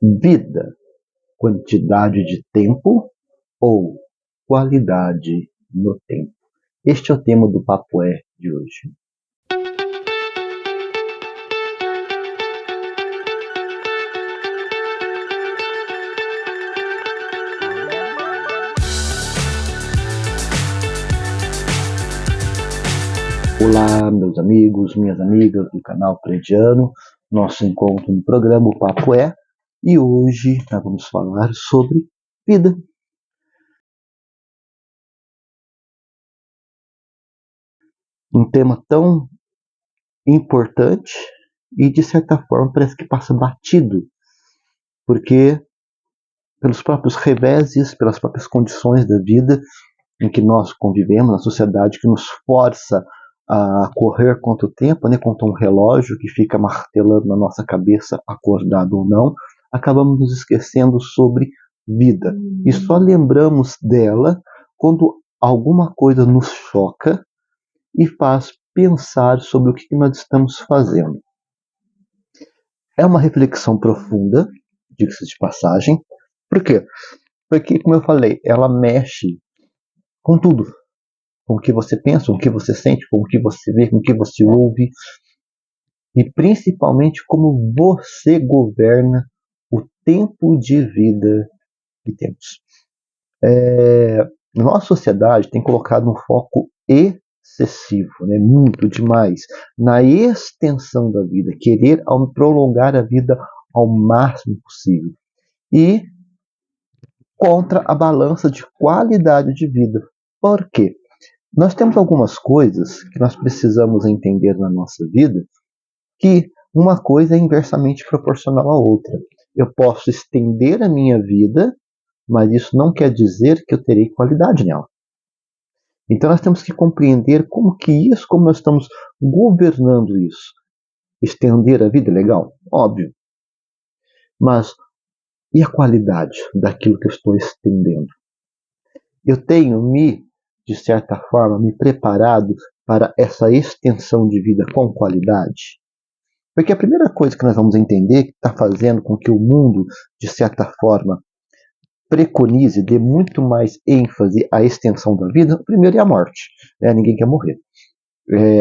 Vida, quantidade de tempo ou qualidade no tempo? Este é o tema do Papo É de hoje. Olá, meus amigos, minhas amigas do canal Prediano, nosso encontro no programa O Papo É, e hoje nós vamos falar sobre vida. Um tema tão importante e, de certa forma, parece que passa batido, porque pelos próprios reveses, pelas próprias condições da vida em que nós convivemos, na sociedade que nos força a correr contra o tempo, né, contra um relógio que fica martelando na nossa cabeça, acordado ou não, acabamos nos esquecendo sobre vida. E só lembramos dela quando alguma coisa nos choca e faz pensar sobre o que nós estamos fazendo. É uma reflexão profunda, diga-se de passagem. Por quê? Porque, como eu falei, ela mexe com tudo. Com o que você pensa, com o que você sente, com o que você vê, com o que você ouve. E principalmente como você governa o tempo de vida que temos. Nossa sociedade tem colocado um foco excessivo, né, muito demais, na extensão da vida, querer prolongar a vida ao máximo possível. E contra a balança de qualidade de vida. Por quê? Nós temos algumas coisas que nós precisamos entender na nossa vida, que uma coisa é inversamente proporcional à outra. Eu posso estender a minha vida, mas isso não quer dizer que eu terei qualidade nela. Então nós temos que compreender como nós estamos governando isso. Estender a vida é legal? Óbvio. Mas e a qualidade daquilo que eu estou estendendo? Eu tenho de certa forma, me preparado para essa extensão de vida com qualidade? Porque a primeira coisa que nós vamos entender que está fazendo com que o mundo, de certa forma, preconize, dê muito mais ênfase à extensão da vida, o primeiro é a morte. Ninguém quer morrer.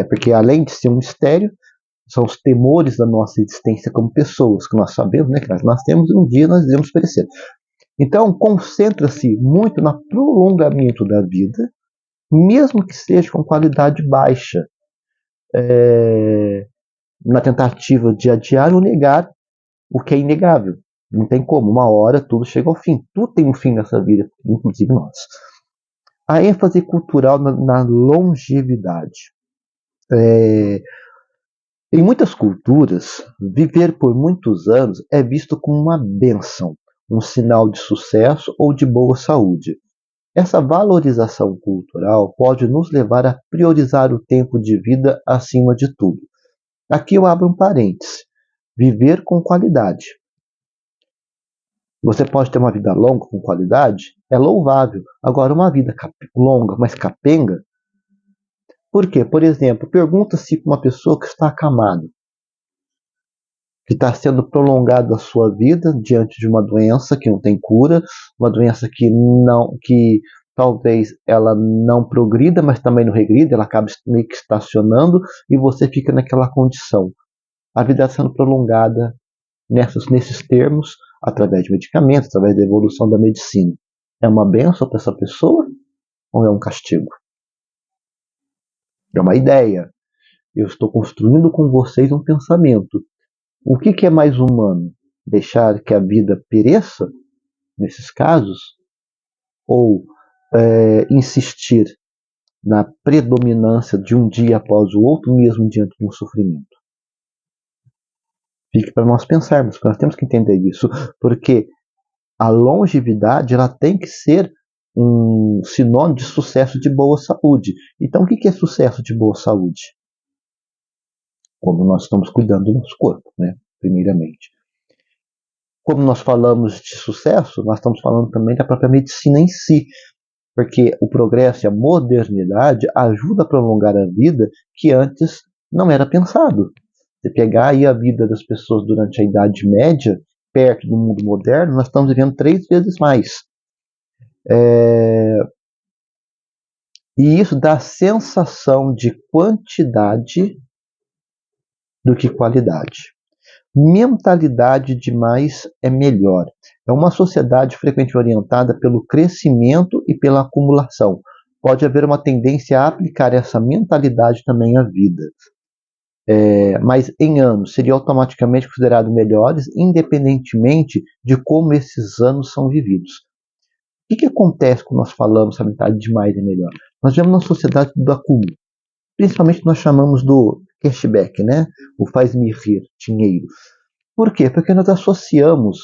Porque além de ser um mistério, são os temores da nossa existência como pessoas, que nós sabemos, né, que nós nascemos e um dia nós iremos perecer. Então, concentra-se muito no prolongamento da vida, mesmo que seja com qualidade baixa, na tentativa de adiar ou negar o que é inegável. Não tem como, uma hora tudo chega ao fim. Tudo tem um fim nessa vida, inclusive nós. A ênfase cultural na longevidade. Em muitas culturas, viver por muitos anos é visto como uma bênção, um sinal de sucesso ou de boa saúde. Essa valorização cultural pode nos levar a priorizar o tempo de vida acima de tudo. Aqui eu abro um parêntese. Viver com qualidade. Você pode ter uma vida longa com qualidade, é louvável. Agora, uma vida longa, mas capenga. Por quê? Por exemplo, pergunta-se para uma pessoa que está acamada, que está sendo prolongada a sua vida diante de uma doença que não tem cura, uma doença que talvez ela não progrida, mas também não regrida, ela acaba meio que estacionando e você fica naquela condição. A vida está sendo prolongada nesses termos, através de medicamentos, através da evolução da medicina. É uma bênção para essa pessoa ou é um castigo? É uma ideia. Eu estou construindo com vocês um pensamento. O que é mais humano? Deixar que a vida pereça, nesses casos? Ou insistir na predominância de um dia após o outro, mesmo diante de um sofrimento? Fique para nós pensarmos, porque nós temos que entender isso, porque a longevidade ela tem que ser um sinônimo de sucesso de boa saúde. Então, o que é sucesso de boa saúde? Como nós estamos cuidando do nosso corpo, né? Primeiramente. Como nós falamos de sucesso, nós estamos falando também da própria medicina em si, porque o progresso e a modernidade ajudam a prolongar a vida que antes não era pensado. Você pegar aí a vida das pessoas durante a Idade Média, perto do mundo moderno, nós estamos vivendo 3 vezes mais. E isso dá a sensação de quantidade do que qualidade. Mentalidade de mais é melhor. É uma sociedade frequentemente orientada pelo crescimento e pela acumulação. Pode haver uma tendência a aplicar essa mentalidade também à vida. Mas em anos seriam automaticamente considerados melhores, independentemente de como esses anos são vividos. O que acontece quando nós falamos que a mentalidade de mais é melhor? Nós vivemos numa sociedade do acúmulo. Principalmente nós chamamos do cashback, né? O faz-me rir, dinheiro. Por quê? Porque nós associamos,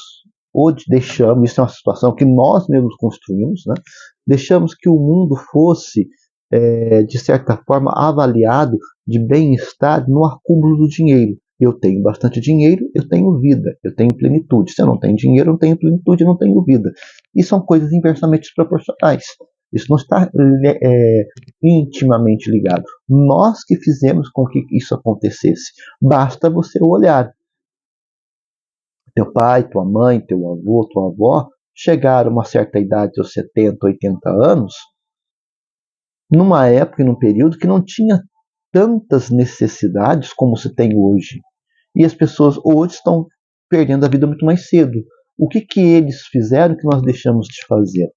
ou deixamos, isso é uma situação que nós mesmos construímos, né? Deixamos que o mundo fosse, de certa forma, avaliado de bem-estar no acúmulo do dinheiro. Eu tenho bastante dinheiro, eu tenho vida, eu tenho plenitude. Se eu não tenho dinheiro, eu não tenho plenitude, eu não tenho vida. E são coisas inversamente desproporcionais. Isso não está intimamente ligado. Nós que fizemos com que isso acontecesse. Basta você olhar. Teu pai, tua mãe, teu avô, tua avó chegaram a uma certa idade, aos 70, 80 anos, numa época e num período que não tinha tantas necessidades como se tem hoje. E as pessoas hoje estão perdendo a vida muito mais cedo. O que eles fizeram que nós deixamos de fazer?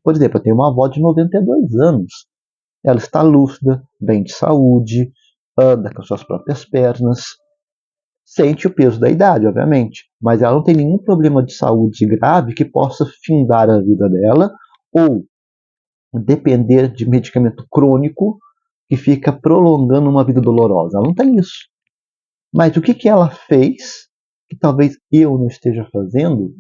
Por exemplo, eu tenho uma avó de 92 anos. Ela está lúcida, bem de saúde, anda com as suas próprias pernas, sente o peso da idade, obviamente, mas ela não tem nenhum problema de saúde grave que possa findar a vida dela ou depender de medicamento crônico que fica prolongando uma vida dolorosa. Ela não tem isso. Mas o que ela fez que talvez eu não esteja fazendo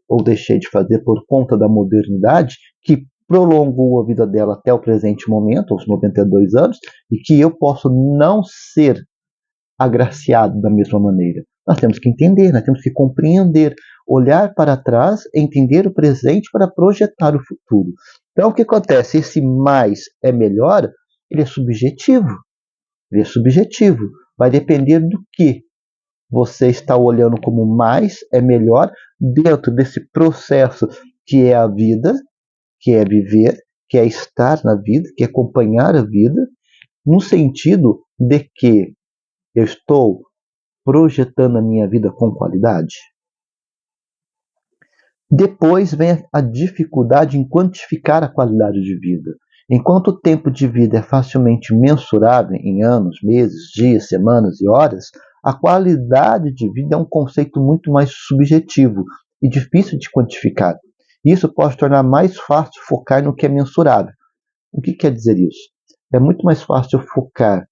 ou deixei de fazer por conta da modernidade, que prolongou a vida dela até o presente momento, aos 92 anos, e que eu posso não ser agraciado da mesma maneira. Nós temos que entender, nós temos que compreender, olhar para trás, entender o presente para projetar o futuro. Então, o que acontece? Esse mais é melhor, ele é subjetivo. Ele é subjetivo. Vai depender do que você está olhando como mais é melhor dentro desse processo que é a vida, que é viver, que é estar na vida, que é acompanhar a vida, no sentido de que eu estou projetando a minha vida com qualidade. Depois vem a dificuldade em quantificar a qualidade de vida. Enquanto o tempo de vida é facilmente mensurável em anos, meses, dias, semanas e horas, a qualidade de vida é um conceito muito mais subjetivo e difícil de quantificar. Isso pode tornar mais fácil focar no que é mensurável. O que quer dizer isso? É muito mais fácil focar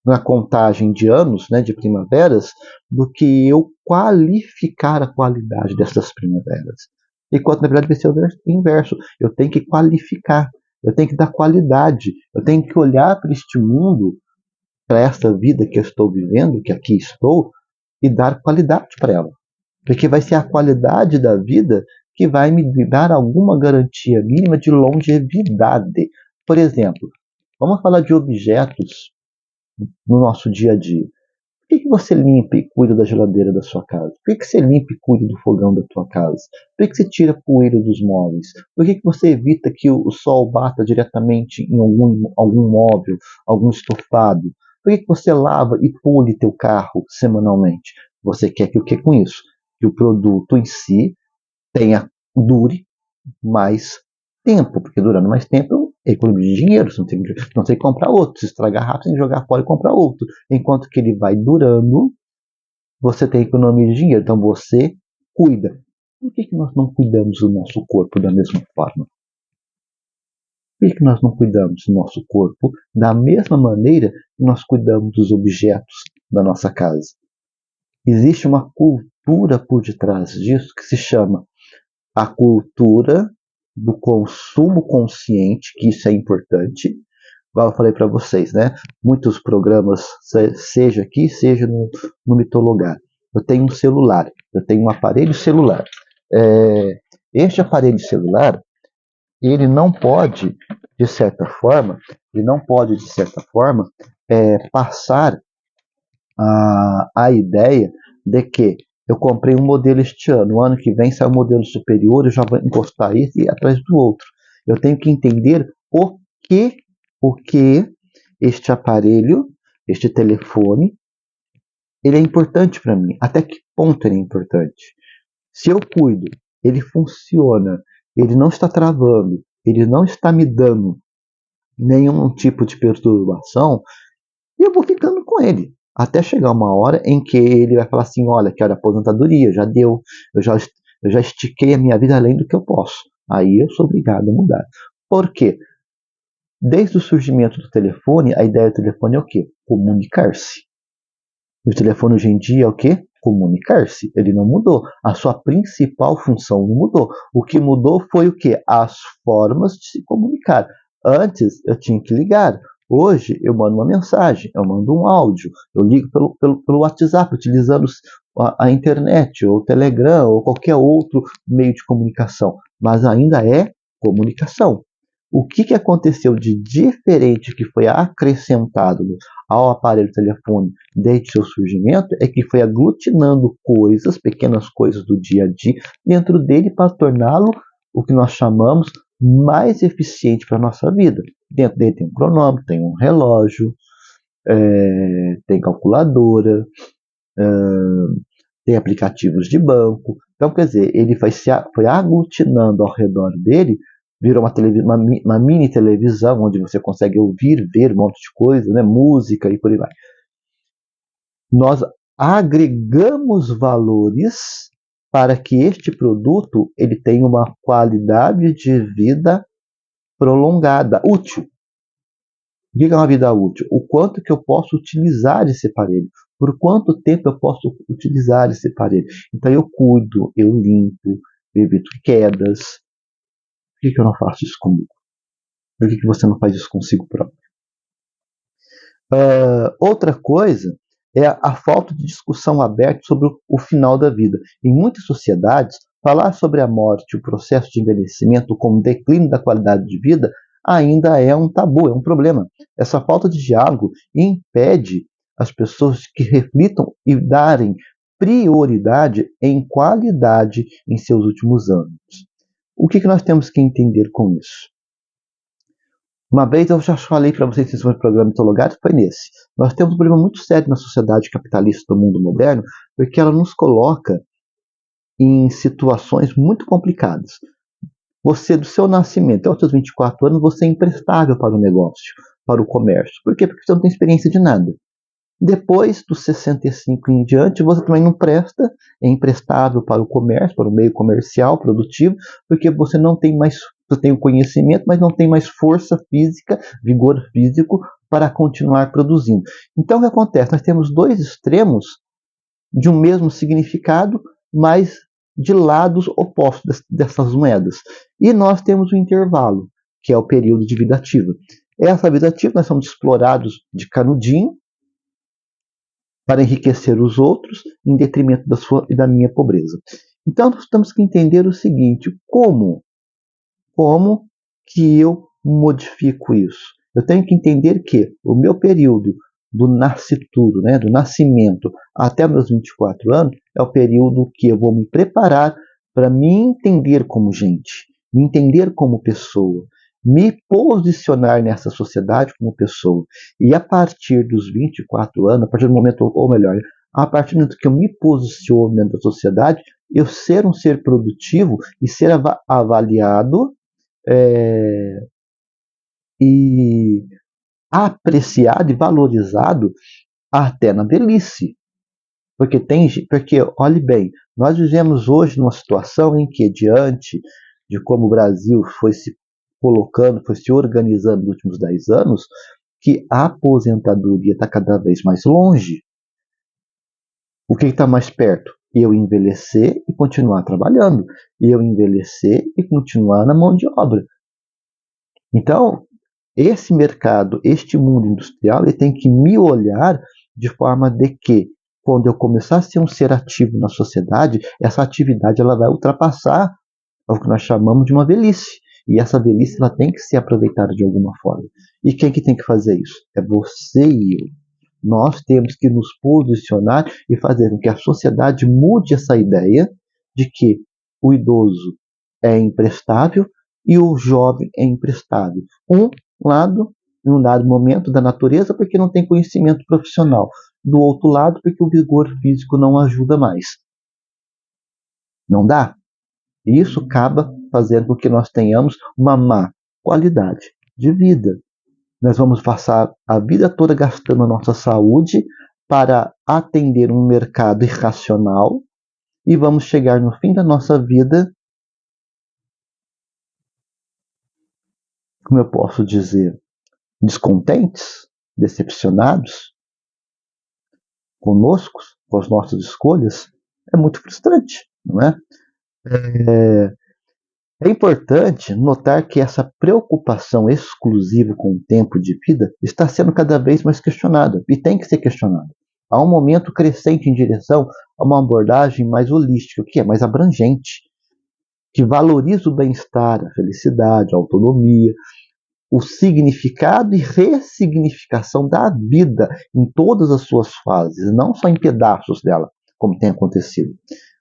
na contagem de anos, né, de primaveras, do que eu qualificar a qualidade dessas primaveras. Enquanto, na verdade, vai ser o inverso. Eu tenho que qualificar, eu tenho que dar qualidade, eu tenho que olhar para este mundo, para esta vida que eu estou vivendo, que aqui estou, e dar qualidade para ela. Porque vai ser a qualidade da vida que vai me dar alguma garantia mínima de longevidade. Por exemplo, vamos falar de objetos no nosso dia a dia. Por que você limpa e cuida da geladeira da sua casa? Por que você limpa e cuida do fogão da tua casa? Por que você tira a poeira dos móveis? Por que você evita que o sol bata diretamente em algum móvel, algum estofado? Por que você lava e pule teu carro semanalmente? Você quer que o que com isso? Que o produto em si dure mais tempo, porque durando mais tempo é economia de dinheiro, você não tem que comprar outro, se estragar rápido, você tem que jogar fora e comprar outro. Enquanto que ele vai durando, você tem economia de dinheiro, então você cuida. Por que nós não cuidamos do nosso corpo da mesma forma? Por que nós não cuidamos do nosso corpo da mesma maneira que nós cuidamos dos objetos da nossa casa? Existe uma cultura por detrás disso que se chama a cultura do consumo consciente, que isso é importante. Igual eu falei para vocês, né? Muitos programas, seja aqui, seja no Mitologar. Eu tenho um celular, eu tenho um aparelho celular. Este aparelho celular, ele não pode, de certa forma, passar a ideia de que Eu comprei um modelo este ano, o ano que vem sai um modelo superior, eu já vou encostar esse e atrás do outro. Eu tenho que entender que, o que este aparelho, este telefone, ele é importante para mim. Até que ponto ele é importante? Se eu cuido, ele funciona, ele não está travando, ele não está me dando nenhum tipo de perturbação, eu vou ficando com ele. Até chegar uma hora em que ele vai falar assim, olha, quero aposentadoria, já deu, eu já estiquei a minha vida além do que eu posso. Aí eu sou obrigado a mudar. Por quê? Desde o surgimento do telefone, a ideia do telefone é o quê? Comunicar-se. E o telefone hoje em dia é o quê? Comunicar-se. Ele não mudou. A sua principal função não mudou. O que mudou foi o quê? As formas de se comunicar. Antes eu tinha que ligar. Hoje eu mando uma mensagem, eu mando um áudio, eu ligo pelo WhatsApp, utilizando a internet, ou o Telegram, ou qualquer outro meio de comunicação. Mas ainda é comunicação. O que aconteceu de diferente que foi acrescentado ao aparelho telefone desde seu surgimento é que foi aglutinando coisas, pequenas coisas do dia a dia, dentro dele para torná-lo o que nós chamamos mais eficiente para a nossa vida. Dentro dele tem um cronômetro, tem um relógio, tem calculadora, tem aplicativos de banco. Então, quer dizer, ele foi aglutinando ao redor dele, virou uma mini televisão, onde você consegue ouvir, ver um monte de coisa, né? Música e por aí vai. Nós agregamos valores para que este produto ele tenha uma qualidade de vida prolongada, útil. O que é uma vida útil? O quanto que eu posso utilizar esse aparelho? Por quanto tempo eu posso utilizar esse aparelho? Então eu cuido, eu limpo, eu evito quedas. Por que eu não faço isso comigo? Por que você não faz isso consigo próprio? Outra coisa é a falta de discussão aberta sobre o final da vida. Em muitas sociedades, falar sobre a morte, o processo de envelhecimento como declínio da qualidade de vida ainda é um tabu, é um problema. Essa falta de diálogo impede as pessoas que reflitam e darem prioridade em qualidade em seus últimos anos. O que nós temos que entender com isso? Uma vez eu já falei para vocês sobre o programa Mitologado, foi nesse. Nós temos um problema muito sério na sociedade capitalista do mundo moderno, porque ela nos coloca em situações muito complicadas. Você, do seu nascimento aos seus 24 anos, você é imprestável para o negócio, para o comércio. Por quê? Porque você não tem experiência de nada. Depois dos 65 em diante, você também não presta, é imprestável para o comércio, para o meio comercial, produtivo, porque você não tem mais, você tem o conhecimento, mas não tem mais força física, vigor físico para continuar produzindo. Então o que acontece? Nós temos dois extremos de um mesmo significado, mas de lados opostos dessas moedas. E nós temos o intervalo, que é o período de vida ativa. Essa vida ativa nós somos explorados de canudinho, para enriquecer os outros em detrimento da sua e da minha pobreza. Então nós temos que entender o seguinte: como que eu modifico isso? Eu tenho que entender que o meu período do nascituro, né, do nascimento até meus 24 anos, é o período que eu vou me preparar para me entender como gente, me entender como pessoa, me posicionar nessa sociedade como pessoa. E a partir dos 24 anos, a partir do momento, ou melhor, a partir do momento que eu me posiciono dentro da sociedade, eu ser um ser produtivo e ser avaliado e apreciado e valorizado até na velhice. Porque, olhe bem, nós vivemos hoje numa situação em que, diante de como o Brasil foi se colocando, foi se organizando nos últimos 10 anos, que a aposentadoria está cada vez mais longe. O que está mais perto? Eu envelhecer e continuar trabalhando. Eu envelhecer e continuar na mão de obra. Então, esse mercado, este mundo industrial, ele tem que me olhar de forma de que, quando eu começar a ser um ser ativo na sociedade, essa atividade ela vai ultrapassar o que nós chamamos de uma velhice. E essa velhice ela tem que ser aproveitada de alguma forma. E quem que tem que fazer isso? É você e eu. nós temos que nos posicionar e fazer com que a sociedade mude essa ideia de que o idoso é imprestável e o jovem é imprestável. Um lado, em um dado momento da natureza, porque não tem conhecimento profissional. Do outro lado, porque o vigor físico não ajuda mais. Não dá. E isso acaba fazendo com que nós tenhamos uma má qualidade de vida. Nós vamos passar a vida toda gastando a nossa saúde para atender um mercado irracional e vamos chegar no fim da nossa vida, como eu posso dizer, descontentes, decepcionados conosco, com as nossas escolhas. É muito frustrante, não é? É importante notar que essa preocupação exclusiva com o tempo de vida está sendo cada vez mais questionada e tem que ser questionada. Há um momento crescente em direção a uma abordagem mais holística, que é mais abrangente, que valoriza o bem-estar, a felicidade, a autonomia, o significado e ressignificação da vida em todas as suas fases, não só em pedaços dela, como tem acontecido.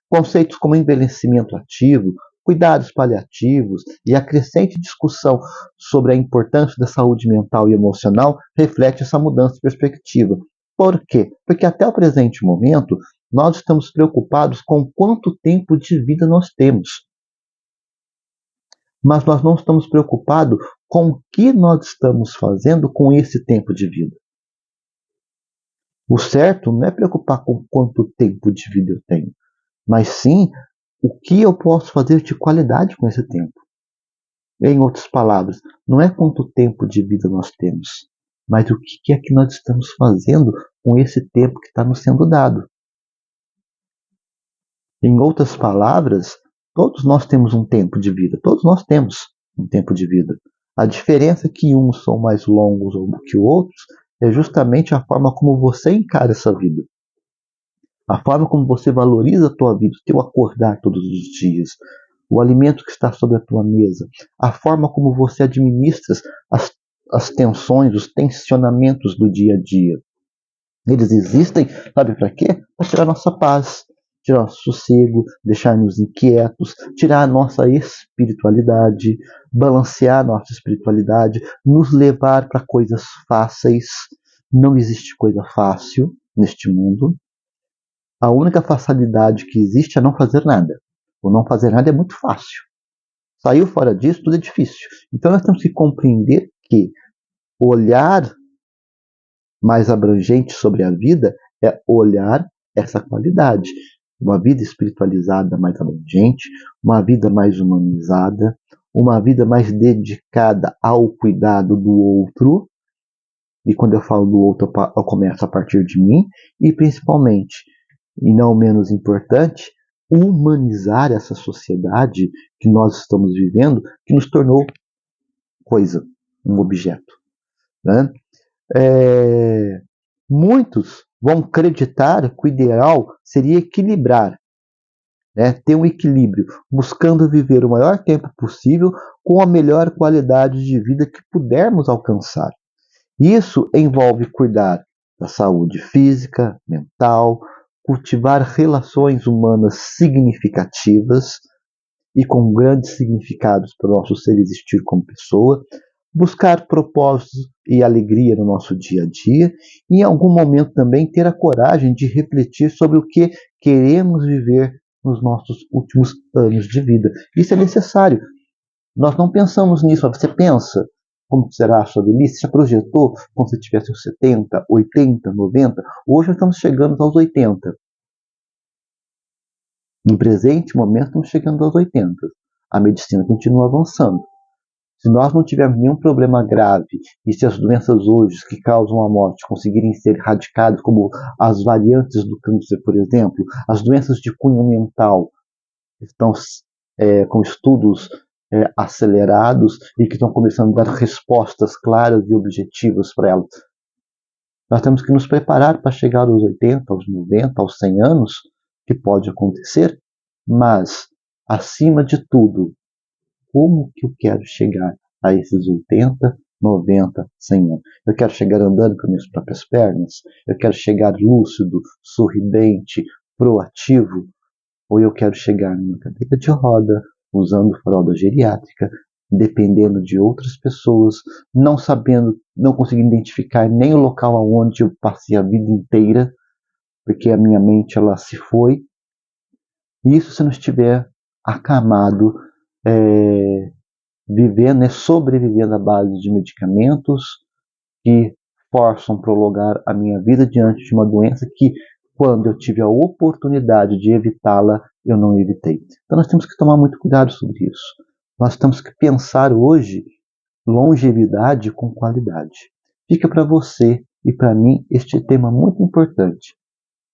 Conceitos como envelhecimento ativo, cuidados paliativos e a crescente discussão sobre a importância da saúde mental e emocional reflete essa mudança de perspectiva. Por quê? Porque até o presente momento nós estamos preocupados com quanto tempo de vida nós temos. Mas nós não estamos preocupados com o que nós estamos fazendo com esse tempo de vida. O certo não é preocupar com quanto tempo de vida eu tenho, mas sim o que eu posso fazer de qualidade com esse tempo. Em outras palavras, não é quanto tempo de vida nós temos, mas o que é que nós estamos fazendo com esse tempo que está nos sendo dado. Em outras palavras, todos nós temos um tempo de vida, todos nós temos um tempo de vida. A diferença é que uns são mais longos do que outros é justamente a forma como você encara essa vida. A forma como você valoriza a tua vida, o teu acordar todos os dias, o alimento que está sobre a tua mesa, a forma como você administra as tensões, os tensionamentos do dia a dia. Eles existem, sabe para quê? Para tirar nossa paz, tirar nosso sossego, deixar-nos inquietos, tirar a nossa espiritualidade, balancear a nossa espiritualidade, nos levar para coisas fáceis. Não existe coisa fácil neste mundo. A única facilidade que existe é não fazer nada. O não fazer nada é muito fácil. Saiu fora disso, tudo é difícil. Então nós temos que compreender que olhar mais abrangente sobre a vida é olhar essa qualidade. Uma vida espiritualizada mais abrangente, uma vida mais humanizada, uma vida mais dedicada ao cuidado do outro. E quando eu falo do outro, eu começo a partir de mim. E principalmente, e não menos importante, humanizar essa sociedade que nós estamos vivendo, que nos tornou coisa, um objeto. Né? Muitos vão acreditar que o ideal seria equilibrar, né? Ter um equilíbrio, buscando viver o maior tempo possível com a melhor qualidade de vida que pudermos alcançar. Isso envolve cuidar da saúde física, mental, cultivar relações humanas significativas e com grandes significados para o nosso ser existir como pessoa, buscar propósitos e alegria no nosso dia a dia e em algum momento também ter a coragem de refletir sobre o que queremos viver nos nossos últimos anos de vida. Isso é necessário. Nós não pensamos nisso, mas você pensa como será a sua velhice? Já projetou como se tivesse uns 70, 80, 90? Hoje estamos chegando aos 80. No presente momento estamos chegando aos 80. A medicina continua avançando. Se nós não tivermos nenhum problema grave e se as doenças hoje que causam a morte conseguirem ser erradicadas, como as variantes do câncer, por exemplo, as doenças de cunho mental estão com estudos acelerados e que estão começando a dar respostas claras e objetivas para elas. Nós temos que nos preparar para chegar aos 80, aos 90, aos 100 anos, que pode acontecer, mas, acima de tudo, como que eu quero chegar a esses 80, 90, 100 anos? Eu quero chegar andando com minhas próprias pernas? Eu quero chegar lúcido, sorridente, proativo? Ou eu quero chegar numa cadeira de roda, usando fralda geriátrica, dependendo de outras pessoas, não sabendo, não conseguindo identificar nem o local aonde eu passei a vida inteira, porque a minha mente ela se foi. E isso se não estiver acamado, vivendo, sobrevivendo à base de medicamentos que forçam prolongar a minha vida diante de uma doença que, quando eu tive a oportunidade de evitá-la, eu não evitei. Então nós temos que tomar muito cuidado sobre isso. Nós temos que pensar hoje longevidade com qualidade. Fica para você e para mim este tema muito importante.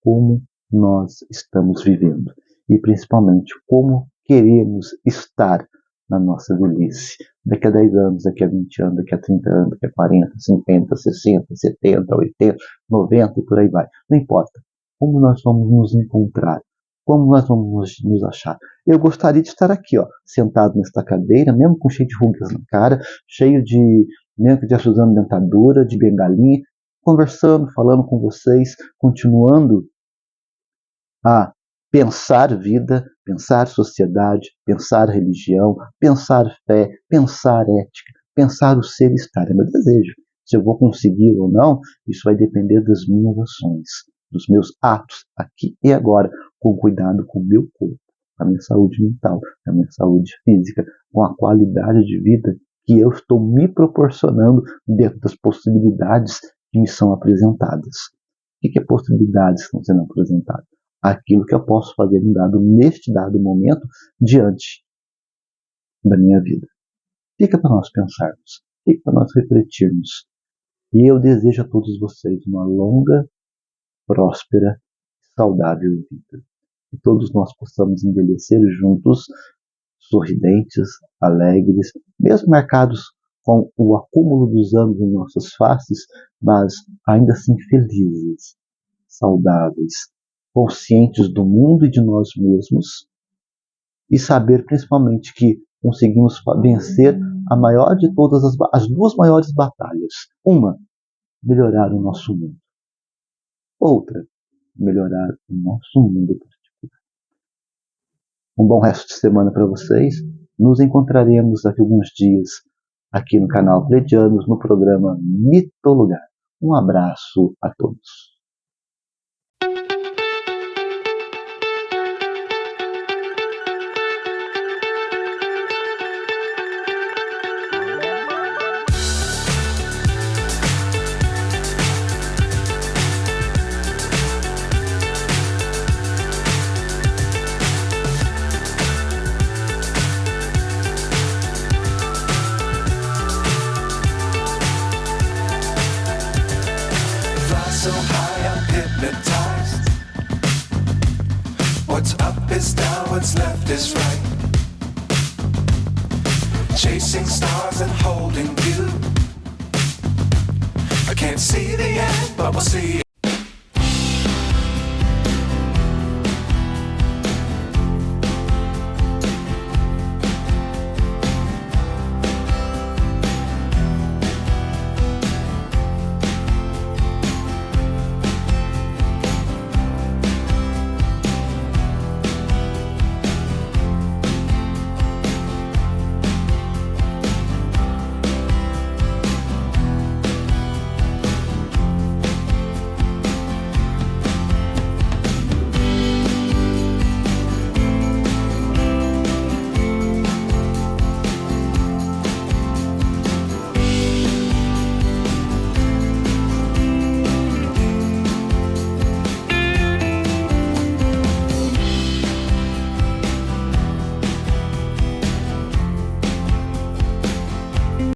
Como nós estamos vivendo e principalmente como queremos estar na nossa velhice. Daqui a 10 anos, daqui a 20 anos, daqui a 30 anos, daqui a 40, 50, 60, 70, 80, 90 e por aí vai. Não importa. Como nós vamos nos encontrar? Como nós vamos nos achar? Eu gostaria de estar aqui, sentado nesta cadeira, mesmo com cheio de rugas na cara, cheio de, mesmo que estivesse usando dentadura, de bengalinha, conversando, falando com vocês, continuando a pensar vida, pensar sociedade, pensar religião, pensar fé, pensar ética, pensar o ser e estar. É meu desejo. Se eu vou conseguir ou não, isso vai depender das minhas ações, dos meus atos, aqui e agora, com cuidado com o meu corpo, com a minha saúde mental, com a minha saúde física, com a qualidade de vida que eu estou me proporcionando dentro das possibilidades que me são apresentadas. O que é possibilidades que estão sendo apresentadas? Aquilo que eu posso fazer neste dado momento diante da minha vida. Fica para nós pensarmos, fica para nós refletirmos. E eu desejo a todos vocês uma longa, próspera, saudável vida. Que todos nós possamos envelhecer juntos, sorridentes, alegres, mesmo marcados com o acúmulo dos anos em nossas faces, mas ainda assim felizes, saudáveis, conscientes do mundo e de nós mesmos, e saber principalmente que conseguimos vencer a maior de todas as duas maiores batalhas. Uma, melhorar o nosso mundo. Outra, melhorar o nosso mundo particular. Um bom resto de semana para vocês. Nos encontraremos daqui a alguns dias aqui no canal Freudianos, no programa Mitolugar. Um abraço a todos. So high I'm hypnotized. What's up is down, what's left is right. Chasing stars and holding you. I can't see the end, but we'll see.